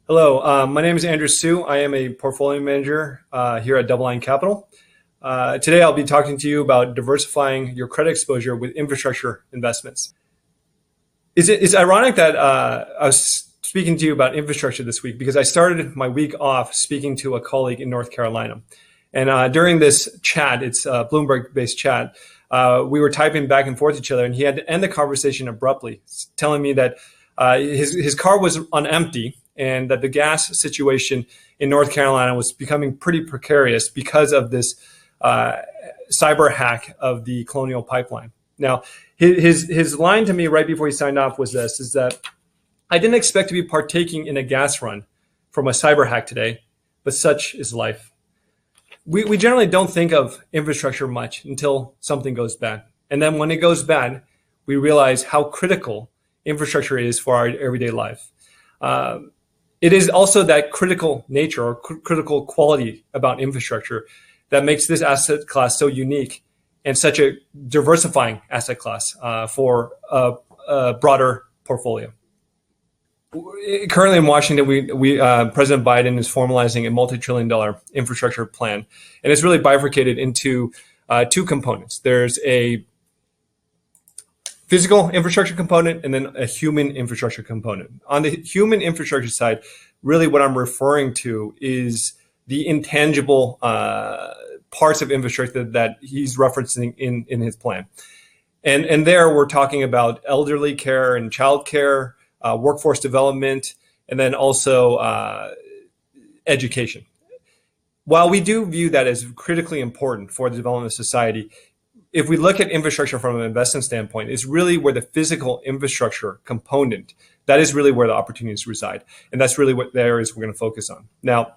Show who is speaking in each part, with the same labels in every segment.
Speaker 1: Hello, my name is Andrew Su. I am a portfolio manager here at DoubleLine Capital. Today, I'll be talking to you about diversifying your credit exposure with infrastructure investments. It's ironic that I was speaking to you about infrastructure this week because I started my week off speaking to a colleague in North Carolina. And during this chat, it's a Bloomberg-based chat, we were typing back and forth each other, and he had to end the conversation abruptly, telling me that his car was on empty and that the gas situation in North Carolina was becoming pretty precarious because of this cyber hack of the Colonial Pipeline. Now, his line to me right before he signed off was this, is that I didn't expect to be partaking in a gas run from a cyber hack today, but such is life. We generally don't think of infrastructure much until something goes bad. And then when it goes bad, we realize how critical infrastructure is for our everyday life. It is also that critical nature or critical quality about infrastructure that makes this asset class so unique and such a diversifying asset class for a broader portfolio. Currently in Washington, President Biden is formalizing a multi-trillion-dollar infrastructure plan, and it's really bifurcated into two components. There's a physical infrastructure component and then a human infrastructure component. On the human infrastructure side, really what I'm referring to is the intangible parts of infrastructure that he's referencing in his plan. And there we're talking about elderly care and child care, workforce development, and then also education. While we do view that as critically important for the development of society, if we look at infrastructure from an investment standpoint, it's really where the physical infrastructure component, that is really where the opportunities reside. And that's really what the areas we're going to focus on. Now,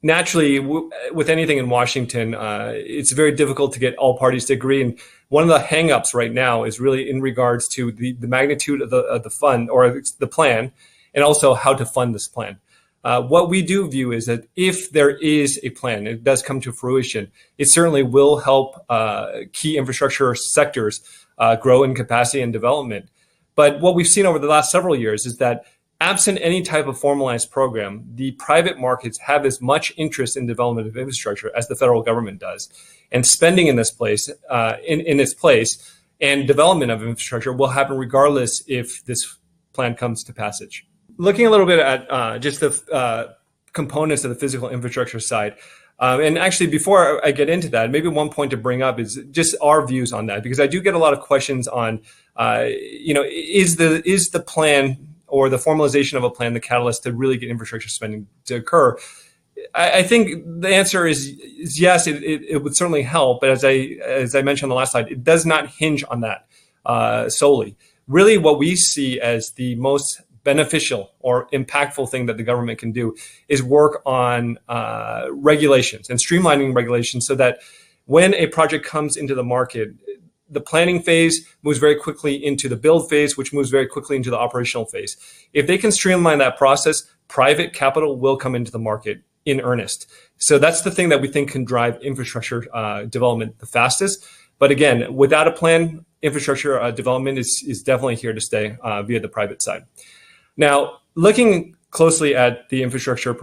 Speaker 1: naturally, with anything in Washington, it's very difficult to get all parties to agree. And one of the hangups right now is really in regards to the magnitude of the fund or the plan, and also how to fund this plan. What we do view is that if there is a plan, it does come to fruition, it certainly will help key infrastructure sectors grow in capacity and development. But what we've seen over the last several years is that absent any type of formalized program, the private markets have as much interest in development of infrastructure as the federal government does. And spending in this place, in its place, and development of infrastructure will happen regardless if this plan comes to passage. Looking a little bit at just the components of the physical infrastructure side, and actually before I get into that, maybe one point to bring up is just our views on that, because I do get a lot of questions on, is the plan or the formalization of a plan the catalyst to really get infrastructure spending to occur? I think the answer is yes, it would certainly help, but as I mentioned on the last slide, it does not hinge on that solely. Really, what we see as the most beneficial or impactful thing that the government can do is work on regulations and streamlining regulations so that when a project comes into the market, the planning phase moves very quickly into the build phase, which moves very quickly into the operational phase. If they can streamline that process, private capital will come into the market in earnest. So that's the thing that we think can drive infrastructure development the fastest. But again, without a plan, infrastructure development is definitely here to stay via the private side. Now, looking closely at the infrastructure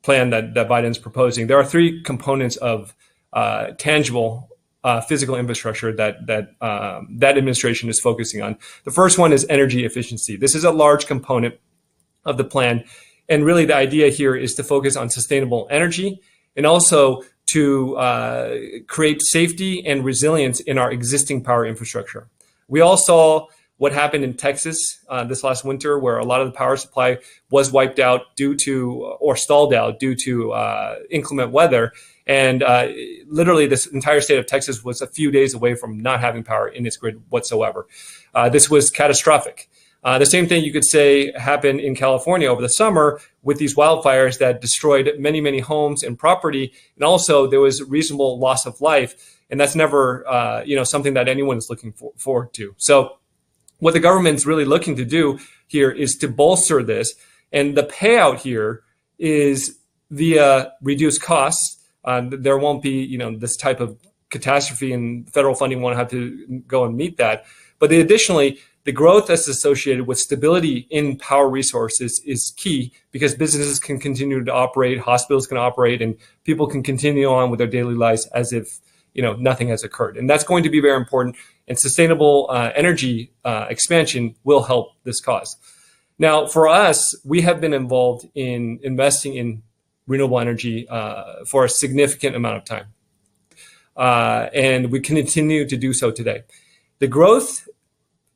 Speaker 1: plan that Biden's proposing, there are three components of tangible physical infrastructure that administration is focusing on. The first one is energy efficiency. This is a large component of the plan. And really the idea here is to focus on sustainable energy and also to create safety and resilience in our existing power infrastructure. We all saw what happened in Texas this last winter, where a lot of the power supply was wiped out or stalled out due to inclement weather. And literally this entire state of Texas was a few days away from not having power in its grid whatsoever. This was catastrophic. The same thing you could say happened in California over the summer with these wildfires that destroyed many, many homes and property. And also there was reasonable loss of life. And that's never something that anyone is looking forward to. So what the government's really looking to do here is to bolster this. And the payout here is via reduced costs. There won't be, this type of catastrophe, and federal funding won't have to go and meet that. But additionally, the growth that's associated with stability in power resources is key, because businesses can continue to operate, hospitals can operate, and people can continue on with their daily lives as if nothing has occurred. And that's going to be very important. And sustainable energy expansion will help this cause. Now, for us, we have been involved in investing in renewable energy for a significant amount of time. And we continue to do so today. The growth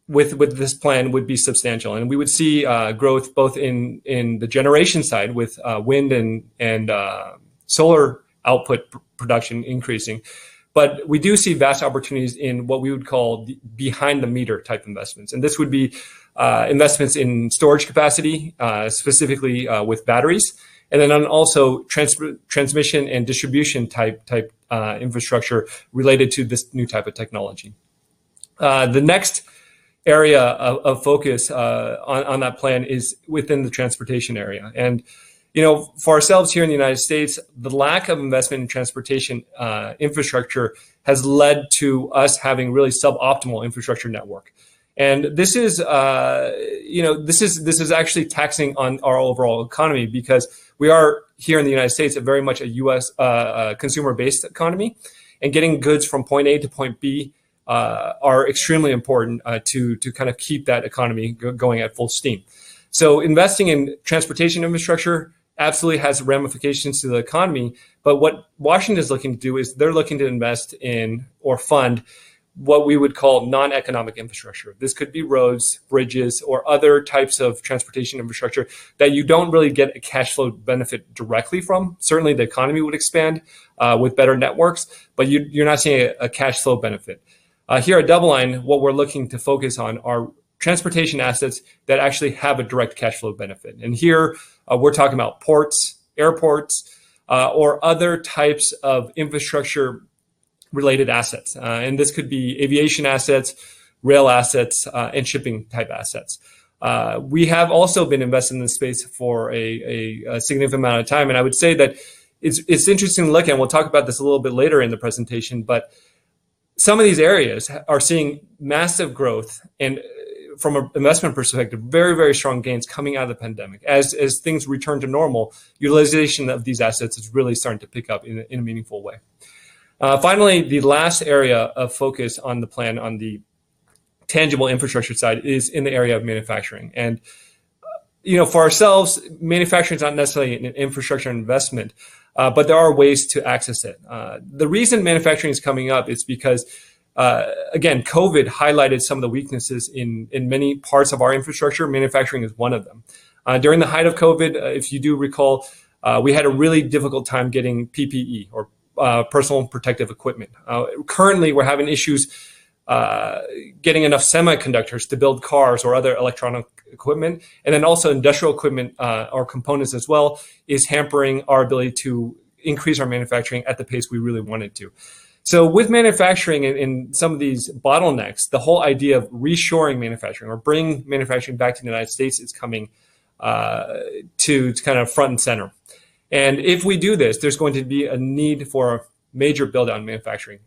Speaker 1: with this plan would be substantial, and we would see growth both in the generation side with wind and solar output production increasing. But we do see vast opportunities in what we would call behind the meter type investments. And this would be investments in storage capacity, specifically with batteries, and then also transmission and distribution type infrastructure related to this new type of technology. The next area of focus on that plan is within the transportation area. And for ourselves here in the United States, the lack of investment in transportation infrastructure has led to us having really suboptimal infrastructure network. And this is, this is actually taxing on our overall economy, because we are here in the United States very much a U.S. Consumer-based economy, and getting goods from point A to point B are extremely important to kind of keep that economy going at full steam. So investing in transportation infrastructure absolutely has ramifications to the economy. But what Washington is looking to do is they're looking to invest in or fund what we would call non-economic infrastructure. This could be roads, bridges, or other types of transportation infrastructure that you don't really get a cash flow benefit directly from. Certainly the economy would expand with better networks, but you're not seeing a cash flow benefit. Here at DoubleLine, what we're looking to focus on are transportation assets that actually have a direct cash flow benefit. And here we're talking about ports, airports, or other types of infrastructure related assets. And this could be aviation assets, rail assets, and shipping type assets. We have also been invested in this space for a significant amount of time. And I would say that it's interesting to look at, and we'll talk about this a little bit later in the presentation, but some of these areas are seeing massive growth, and from an investment perspective, very, very strong gains coming out of the pandemic. As things return to normal, utilization of these assets is really starting to pick up in a meaningful way. Finally, the last area of focus on the plan on the tangible infrastructure side is in the area of manufacturing. And for ourselves, manufacturing is not necessarily an infrastructure investment, but there are ways to access it. The reason manufacturing is coming up is because, again, COVID highlighted some of the weaknesses in many parts of our infrastructure. Manufacturing is one of them. During the height of COVID, if you do recall, we had a really difficult time getting PPE, or personal protective equipment. Currently, we're having issues getting enough semiconductors to build cars or other electronic equipment. And then also industrial equipment or components as well is hampering our ability to increase our manufacturing at the pace we really wanted to. So with manufacturing and some of these bottlenecks, the whole idea of reshoring manufacturing or bringing manufacturing back to the United States is coming to kind of front and center. And if we do this, there's going to be a need for a major build out in manufacturing.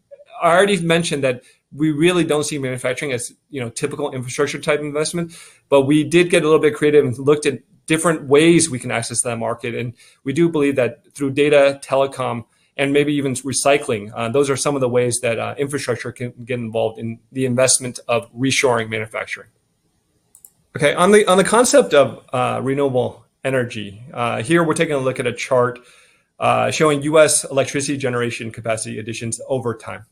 Speaker 1: I already mentioned that we really don't see manufacturing as typical infrastructure type investment, but we did get a little bit creative and looked at different ways we can access that market. And we do believe that through data, telecom, and maybe even recycling, those are some of the ways that infrastructure can get involved in the investment of reshoring manufacturing. Okay, on the concept of renewable energy, here we're taking a look at a chart showing U.S. electricity generation capacity additions over time.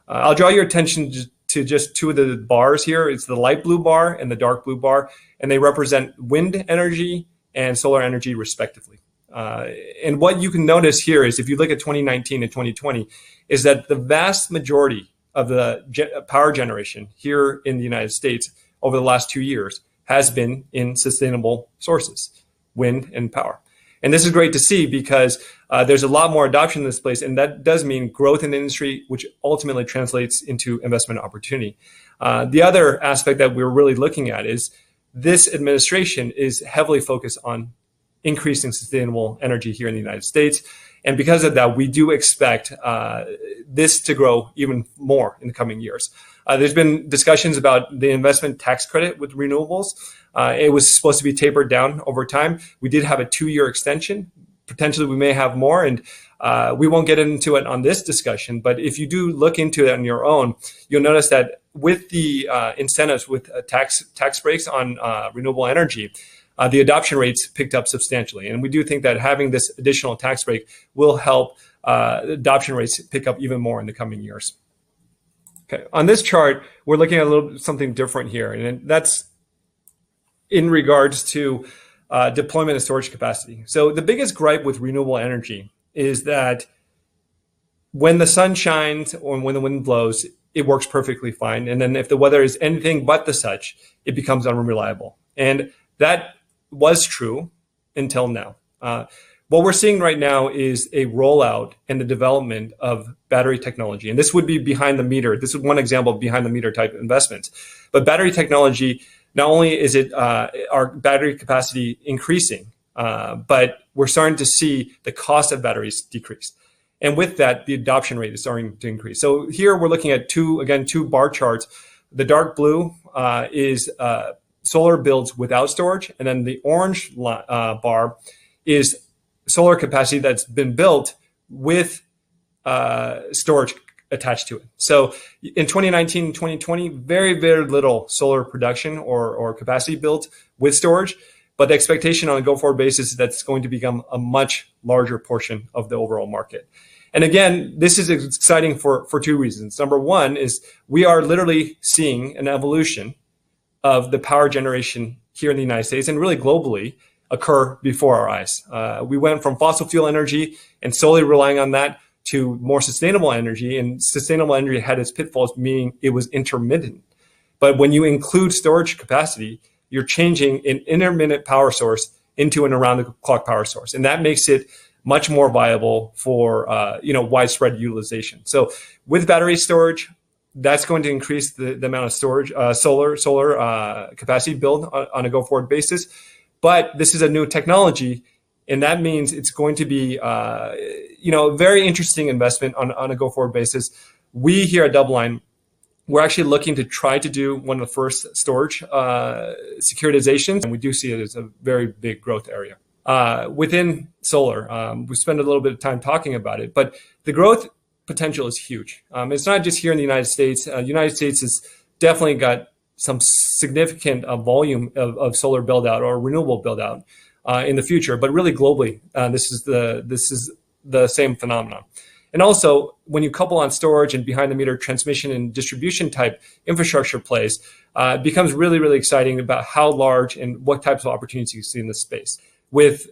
Speaker 1: I'll draw your attention to just two of the bars here. It's the light blue bar and the dark blue bar, and they represent wind energy and solar energy respectively. And what you can notice here is if you look at 2019 and 2020, is that the vast majority of the power generation here in the United States over the last 2 years has been in sustainable sources, wind and power. And this is great to see because there's a lot more adoption in this place, and that does mean growth in the industry, which ultimately translates into investment opportunity. The other aspect that we're really looking at is this administration is heavily focused on increasing sustainable energy here in the United States. And because of that, we do expect this to grow even more in the coming years. There's been discussions about the investment tax credit with renewables. It was supposed to be tapered down over time. We did have a 2-year extension. Potentially, we may have more, and we won't get into it on this discussion. But if you do look into it on your own, you'll notice that with the incentives, with tax breaks on renewable energy, the adoption rates picked up substantially. And we do think that having this additional tax break will help adoption rates pick up even more in the coming years. Okay, on this chart, we're looking at a little something different here, and that's in regards to deployment of storage capacity. So the biggest gripe with renewable energy is that when the sun shines or when the wind blows, it works perfectly fine. And then if the weather is anything but the such, it becomes unreliable. And that was true until now. What we're seeing right now is a rollout and the development of battery technology. And this would be behind the meter. This is one example of behind the meter type investments. But battery technology, not only is it our battery capacity increasing, but we're starting to see the cost of batteries decrease. And with that, the adoption rate is starting to increase. So here we're looking at two bar charts. The dark blue is solar builds without storage. And then the orange bar is solar capacity that's been built with storage attached to it. So in 2019 and 2020, very, very little solar production or capacity built with storage. But the expectation on a go-forward basis is that's going to become a much larger portion of the overall market. And again, this is exciting for two reasons. Number one is we are literally seeing an evolution of the power generation here in the United States and really globally occur before our eyes. We went from fossil fuel energy and solely relying on that to more sustainable energy, and sustainable energy had its pitfalls, meaning it was intermittent. But when you include storage capacity, you're changing an intermittent power source into an around-the-clock power source, and that makes it much more viable for widespread utilization. So with battery storage, that's going to increase the amount of storage, solar capacity build on a go-forward basis. But this is a new technology, and that means it's going to be a very interesting investment on a go-forward basis. We here at DoubleLine, we're actually looking to try to do one of the first storage securitizations, and we do see it as a very big growth area. Within solar, we spend a little bit of time talking about it, but the growth potential is huge. It's not just here in the United States. The United States has definitely got some significant volume of solar build out or renewable build out in the future, but really globally, this is the same phenomenon. And also, when you couple on storage and behind the meter transmission and distribution type infrastructure plays, it becomes really, really exciting about how large and what types of opportunities you see in this space. With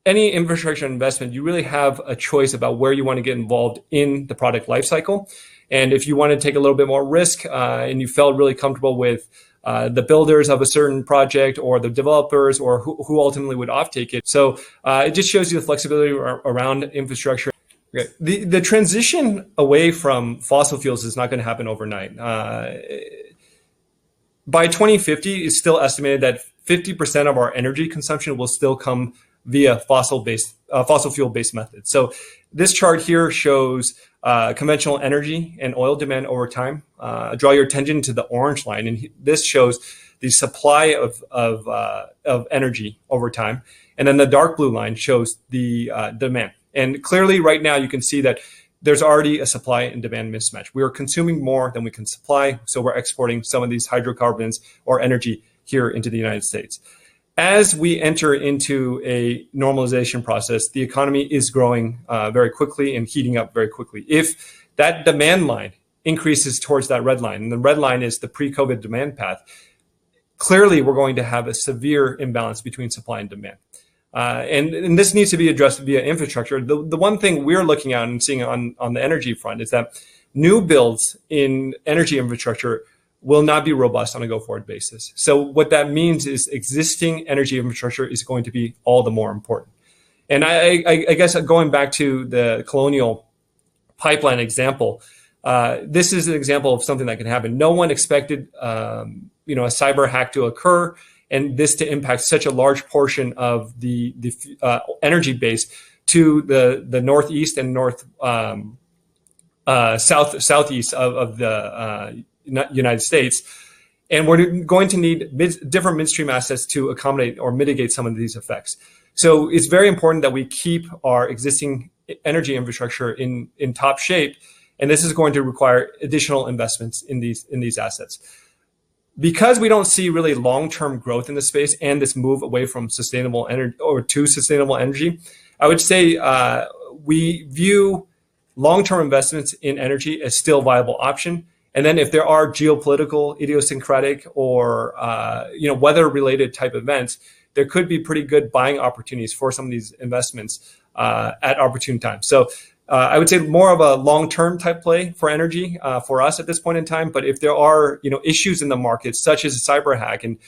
Speaker 1: any infrastructure investment, you really have a choice about where you want to get involved in the product lifecycle. And if you want to take a little bit more risk and you felt really comfortable with the builders of a certain project or the developers or who ultimately would offtake it. So it just shows you the flexibility around infrastructure. Okay. The transition away from fossil fuels is not going to happen overnight. By 2050, it's still estimated that 50% of our energy consumption will still come via fossil fuel-based methods. So this chart here shows conventional energy and oil demand over time. Draw your attention to the orange line, and this shows the supply of energy over time. And then the dark blue line shows the demand. And clearly right now you can see that there's already a supply and demand mismatch. We are consuming more than we can supply, so we're exporting some of these hydrocarbons or energy here into the United States. As we enter into a normalization process, the economy is growing very quickly and heating up very quickly. If that demand line increases towards that red line, and the red line is the pre-COVID demand path, clearly we're going to have a severe imbalance between supply and demand. And this needs to be addressed via infrastructure. The one thing we're looking at and seeing on the energy front is that new builds in energy infrastructure will not be robust on a go-forward basis. So what that means is existing energy infrastructure is going to be all the more important. And I guess going back to the Colonial Pipeline example, this is an example of something that can happen. No one expected, a cyber hack to occur, and this to impact such a large portion of the energy base to the northeast and southeast of the United States. And we're going to need different midstream assets to accommodate or mitigate some of these effects. So it's very important that we keep our existing energy infrastructure in top shape. And this is going to require additional investments in these assets. Because we don't see really long-term growth in this space and this move away from sustainable energy or to sustainable energy, I would say we view long-term investments in energy as still a viable option. And then if there are geopolitical, idiosyncratic, or weather-related type events, there could be pretty good buying opportunities for some of these investments at opportune times. So I would say more of a long-term type play for energy for us at this point in time. But if there are issues in the market, such as a cyber hack and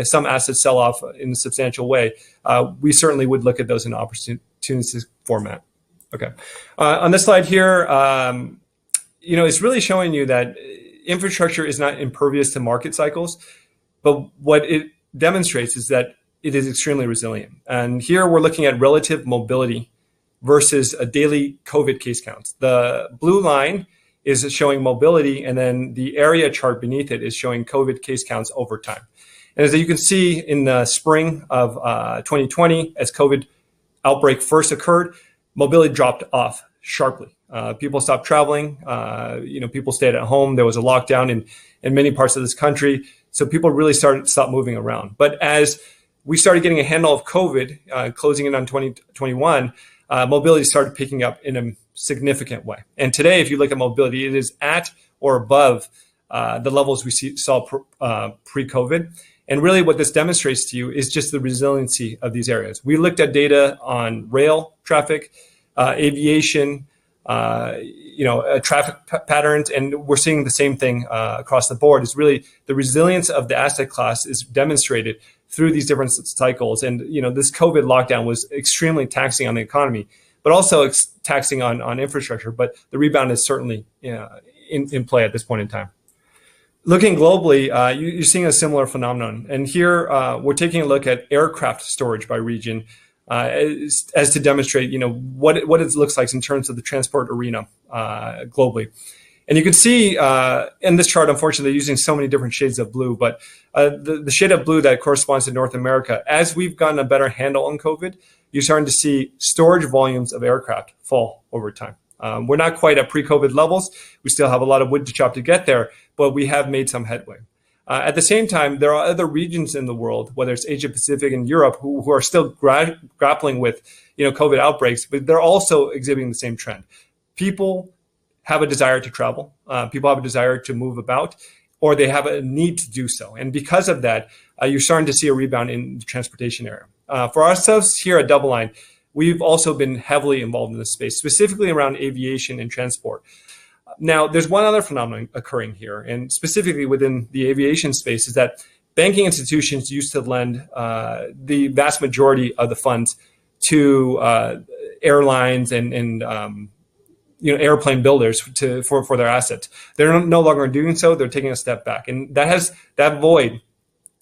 Speaker 1: some assets sell off in a substantial way, we certainly would look at those in opportunistic format. Okay, on this slide here. It's really showing you that infrastructure is not impervious to market cycles, but what it demonstrates is that it is extremely resilient. And here we're looking at relative mobility versus a daily COVID case count. The blue line is showing mobility, and then the area chart beneath it is showing COVID case counts over time. And as you can see, in the spring of 2020, as COVID outbreak first occurred, mobility dropped off sharply. People stopped traveling. People stayed at home. There was a lockdown in many parts of this country. So people really stopped moving around. But as we started getting a handle of COVID, closing in on 2021, mobility started picking up in a significant way. And today, if you look at mobility, it is at or above the levels we saw pre-COVID. And really what this demonstrates to you is just the resiliency of these areas. We looked at data on rail traffic, aviation, traffic patterns, and we're seeing the same thing across the board. Is really the resilience of the asset class is demonstrated through these different cycles. And this COVID lockdown was extremely taxing on the economy, but also taxing on infrastructure. But the rebound is certainly in play at this point in time. Looking globally, you're seeing a similar phenomenon. And here we're taking a look at aircraft storage by region. As to demonstrate, what it looks like in terms of the transport arena globally. And you can see in this chart, unfortunately, using so many different shades of blue, but the shade of blue that corresponds to North America, as we've gotten a better handle on COVID, you're starting to see storage volumes of aircraft fall over time. We're not quite at pre-COVID levels. We still have a lot of wood to chop to get there, but we have made some headway. At the same time, there are other regions in the world, whether it's Asia Pacific and Europe, who are still grappling with COVID outbreaks, but they're also exhibiting the same trend. People have a desire to travel. People have a desire to move about, or they have a need to do so. And because of that, you're starting to see a rebound in the transportation area. For ourselves here at DoubleLine, we've also been heavily involved in this space, specifically around aviation and transport. Now, there's one other phenomenon occurring here, and specifically within the aviation space, is that banking institutions used to lend the vast majority of the funds to airlines and airplane builders for their assets. They're no longer doing so. They're taking a step back, and that void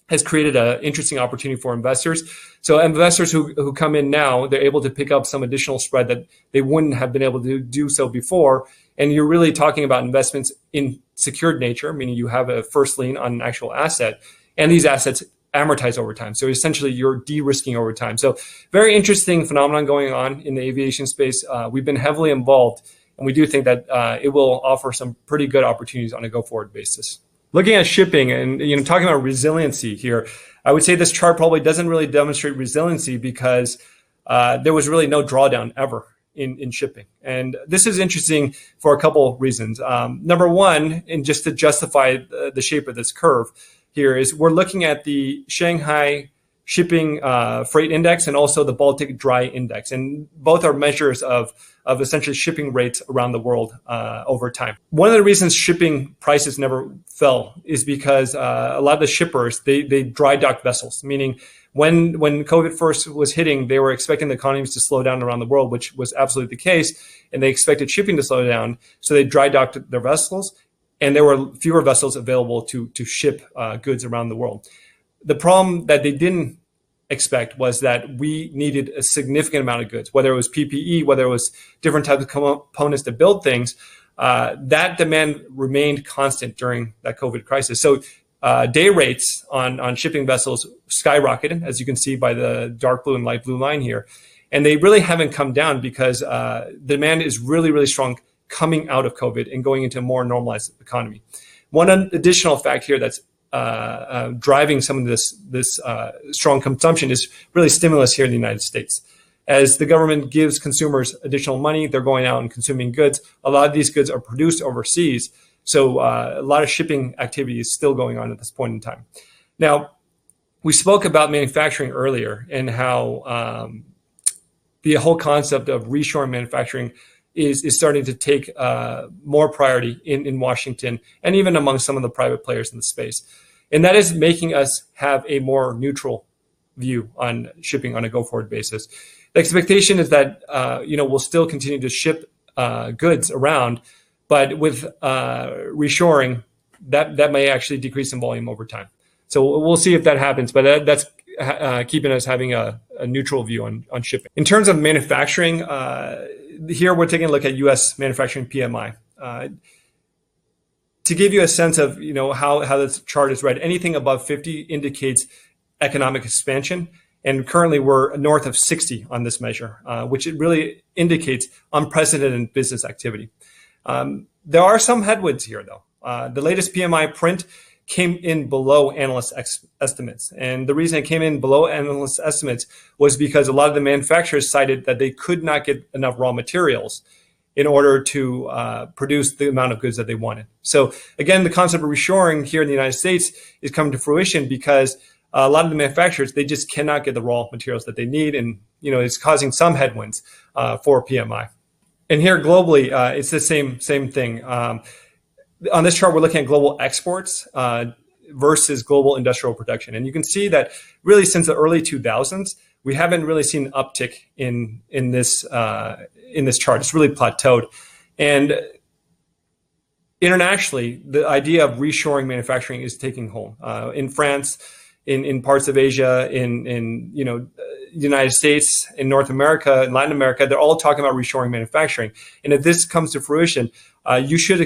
Speaker 1: has created an interesting opportunity for investors. So investors who come in now, they're able to pick up some additional spread that they wouldn't have been able to do so before. And you're really talking about investments in secured nature, meaning you have a first lien on an actual asset, and these assets amortize over time. So essentially you're de-risking over time. So very interesting phenomenon going on in the aviation space. We've been heavily involved, and we do think that it will offer some pretty good opportunities on a go-forward basis. Looking at shipping and talking about resiliency here, I would say this chart probably doesn't really demonstrate resiliency because there was really no drawdown ever in shipping. And this is interesting for a couple of reasons. Number one, and just to justify the shape of this curve here, is we're looking at the Shanghai shipping freight index and also the Baltic dry index. And both are measures of essentially shipping rates around the world over time. One of the reasons shipping prices never fell is because a lot of the shippers, they dry docked vessels, meaning when COVID first was hitting, they were expecting the economies to slow down around the world, which was absolutely the case, and they expected shipping to slow down. So they dry docked their vessels, and there were fewer vessels available to ship goods around the world. The problem that they didn't expect was that we needed a significant amount of goods, whether it was PPE, whether it was different types of components to build things. That demand remained constant during that COVID crisis. So day rates on shipping vessels skyrocketed, as you can see by the dark blue and light blue line here. And they really haven't come down because demand is really, really strong coming out of COVID and going into a more normalized economy. One additional fact here that's driving some of this strong consumption is really stimulus here in the United States. As the government gives consumers additional money, they're going out and consuming goods. A lot of these goods are produced overseas. So a lot of shipping activity is still going on at this point in time. Now, we spoke about manufacturing earlier and how the whole concept of reshoring manufacturing is starting to take more priority in Washington and even among some of the private players in the space. And that is making us have a more neutral view on shipping on a go-forward basis. The expectation is that we'll still continue to ship goods around, but with reshoring, that may actually decrease in volume over time. So we'll see if that happens, but that's keeping us having a neutral view on shipping. In terms of manufacturing, here we're taking a look at U.S. manufacturing PMI. To give you a sense of how this chart is read, anything above 50 indicates economic expansion, and currently we're north of 60 on this measure, which it really indicates unprecedented business activity. There are some headwinds here, though. The latest PMI print came in below analyst estimates. And the reason it came in below analyst estimates was because a lot of the manufacturers cited that they could not get enough raw materials in order to produce the amount of goods that they wanted. So again, the concept of reshoring here in the United States is coming to fruition because a lot of the manufacturers, they just cannot get the raw materials that they need. And it's causing some headwinds for PMI. And here globally, it's the same thing. On this chart, we're looking at global exports versus global industrial production. And you can see that really since the early 2000s, we haven't really seen an uptick in this chart. It's really plateaued. And internationally, the idea of reshoring manufacturing is taking hold. In France, in parts of Asia, in United States, in North America, in Latin America, they're all talking about reshoring manufacturing. And if this comes to fruition, you should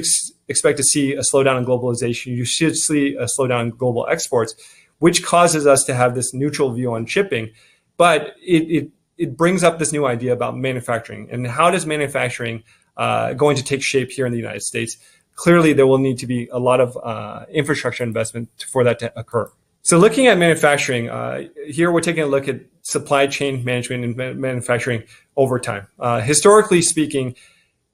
Speaker 1: expect to see a slowdown in globalization. You should see a slowdown in global exports, which causes us to have this neutral view on shipping. But it brings up this new idea about manufacturing. And how does manufacturing going to take shape here in the United States? Clearly, there will need to be a lot of infrastructure investment for that to occur. So looking at manufacturing, here we're taking a look at supply chain management and manufacturing over time. Historically speaking,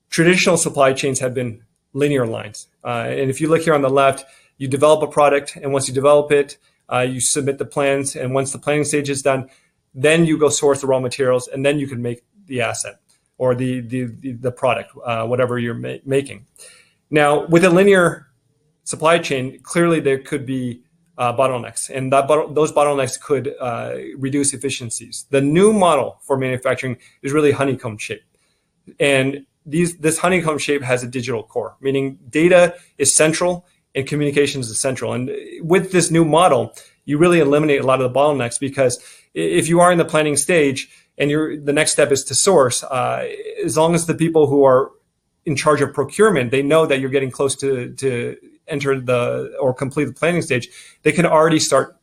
Speaker 1: traditional supply chains have been linear lines. And if you look here on the left, you develop a product, and once you develop it, you submit the plans. And once the planning stage is done, then you go source the raw materials, and then you can make the asset or the product, whatever you're making. Now, with a linear supply chain, clearly there could be bottlenecks, and those bottlenecks could reduce efficiencies. The new model for manufacturing is really honeycomb shape. And this honeycomb shape has a digital core, meaning data is central and communications is central. And with this new model, you really eliminate a lot of the bottlenecks, because if you are in the planning stage and the next step is to source, as long as the people who are in charge of procurement, they know that you're getting close to enter or complete the planning stage, they can already start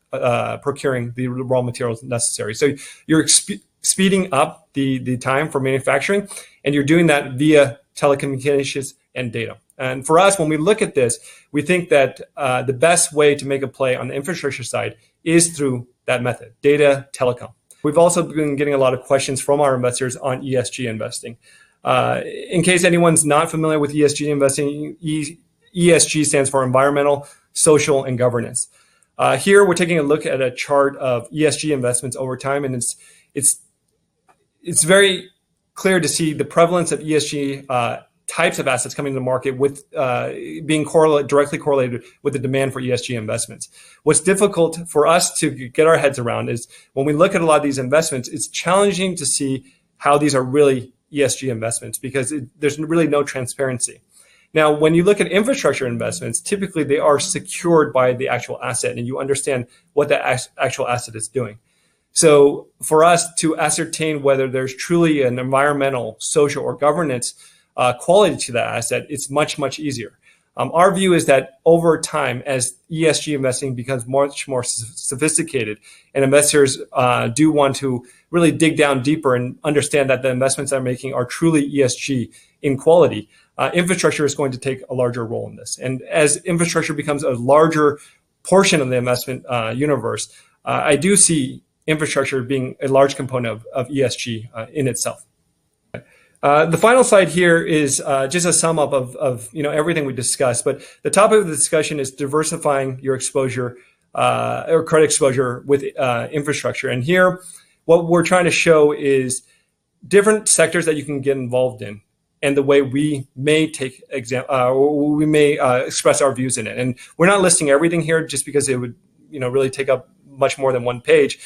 Speaker 1: procuring the raw materials necessary. So you're speeding up the time for manufacturing, and you're doing that via telecommunications and data. And for us, when we look at this, we think that the best way to make a play on the infrastructure side is through that method, data, telecom. We've also been getting a lot of questions from our investors on ESG investing. In case anyone's not familiar with ESG investing, ESG stands for environmental, social, and governance. Here, we're taking a look at a chart of ESG investments over time, and it's very clear to see the prevalence of ESG types of assets coming to the market with being directly correlated with the demand for ESG investments. What's difficult for us to get our heads around is when we look at a lot of these investments, it's challenging to see how these are really ESG investments, because there's really no transparency. Now, when you look at infrastructure investments, typically they are secured by the actual asset, and you understand what that actual asset is doing. So for us to ascertain whether there's truly an environmental, social, or governance quality to that asset, it's much, much easier. Our view is that over time, as ESG investing becomes much more sophisticated and investors do want to really dig down deeper and understand that the investments they're making are truly ESG in quality, infrastructure is going to take a larger role in this. And as infrastructure becomes a larger portion of the investment universe, I do see infrastructure being a large component of ESG in itself. The final slide here is just a sum up of everything we discussed. But the topic of the discussion is diversifying your exposure or credit exposure with infrastructure. And here, what we're trying to show is different sectors that you can get involved in, and the way we may express our views in it. And we're not listing everything here just because it would really take up much more than one page.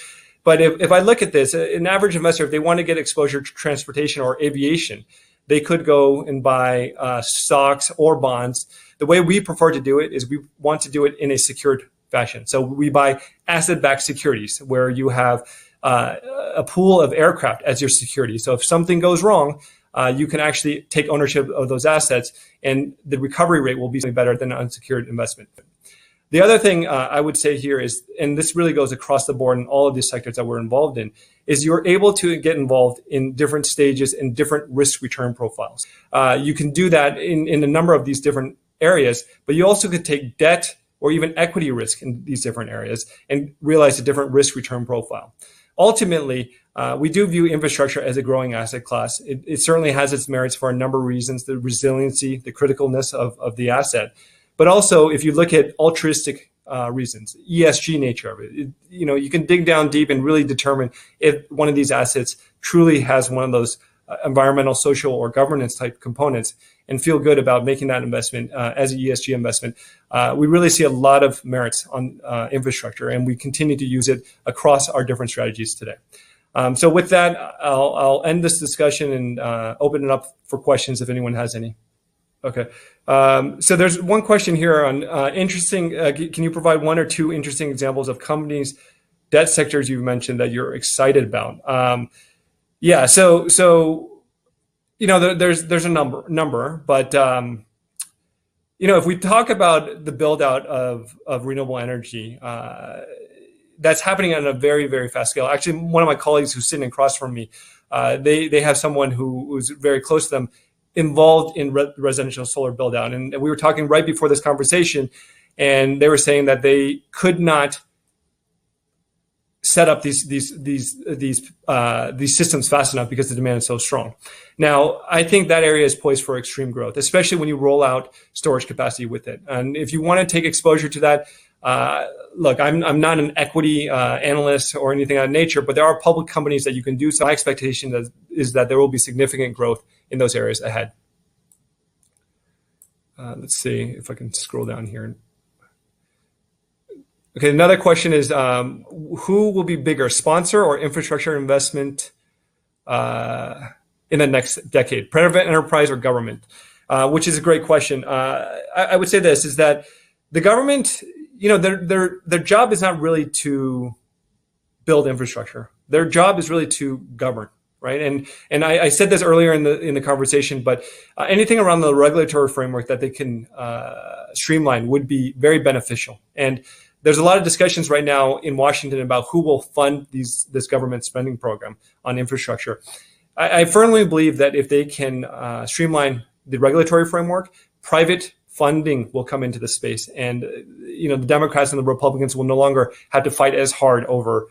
Speaker 1: But if I look at this, an average investor, if they want to get exposure to transportation or aviation, they could go and buy stocks or bonds. The way we prefer to do it is we want to do it in a secured fashion. So we buy asset-backed securities where you have a pool of aircraft as your security. So if something goes wrong, you can actually take ownership of those assets, and the recovery rate will be better than an unsecured investment. The other thing I would say here is, and this really goes across the board in all of these sectors that we're involved in, is you're able to get involved in different stages and different risk return profiles. You can do that in a number of these different areas, but you also could take debt or even equity risk in these different areas and realize a different risk return profile. Ultimately, we do view infrastructure as a growing asset class. It certainly has its merits for a number of reasons: the resiliency, the criticalness of the asset. But also, if you look at altruistic reasons, ESG nature of it, you can dig down deep and really determine if one of these assets truly has one of those environmental, social, or governance type components, and feel good about making that investment as an ESG investment. We really see a lot of merits on infrastructure, and we continue to use it across our different strategies today. So with that, I'll end this discussion and open it up for questions if anyone has any. Okay. So there's one question here on interesting. Can you provide one or two interesting examples of companies, debt sectors you've mentioned that you're excited about? Yeah. So there's a number, but if we talk about the build out of renewable energy, that's happening at a very, very fast scale. Actually, one of my colleagues who's sitting across from me, they have someone who's very close to them involved in residential solar build out. And we were talking right before this conversation, and they were saying that they could not set up these systems fast enough because the demand is so strong. Now, I think that area is poised for extreme growth, especially when you roll out storage capacity with it. And if you want to take exposure to that, look, I'm not an equity analyst or anything of that nature, but there are public companies that you can do. So my expectation is that there will be significant growth in those areas ahead. Let's see if I can scroll down here. Okay, another question is, who will be bigger, sponsor or infrastructure investment in the next decade, private enterprise or government? Which is a great question. I would say this, is that the government, their job is not really to build infrastructure. Their job is really to govern, right? And I said this earlier in the conversation, but anything around the regulatory framework that they can streamline would be very beneficial. And there's a lot of discussions right now in Washington about who will fund this government spending program on infrastructure. I firmly believe that if they can streamline the regulatory framework, private funding will come into the space, and the Democrats and the Republicans will no longer have to fight as hard over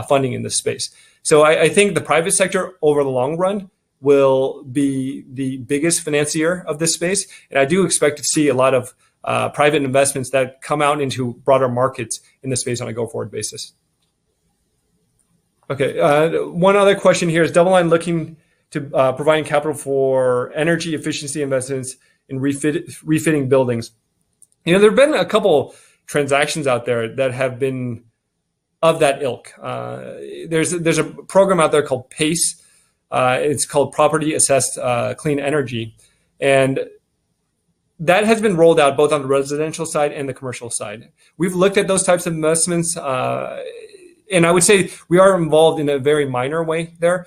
Speaker 1: funding in this space. So I think the private sector over the long run will be the biggest financier of this space, and I do expect to see a lot of private investments that come out into broader markets in this space on a go-forward basis. Okay, one other question here is DoubleLine looking to providing capital for energy efficiency investments in refitting buildings. There have been a couple transactions out there that have been of that ilk. There's a program out there called PACE. It's called Property Assessed Clean Energy, and that has been rolled out both on the residential side and the commercial side. We've looked at those types of investments, and I would say we are involved in a very minor way there.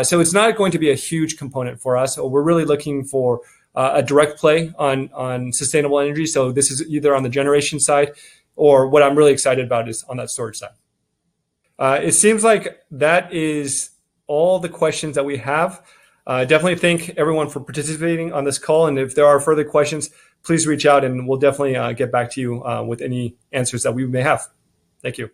Speaker 1: So it's not going to be a huge component for us. We're really looking for a direct play on sustainable energy. So this is either on the generation side, or what I'm really excited about is on that storage side. It seems like that is all the questions that we have. Definitely thank everyone for participating on this call. And if there are further questions, please reach out and we'll definitely get back to you with any answers that we may have. Thank you.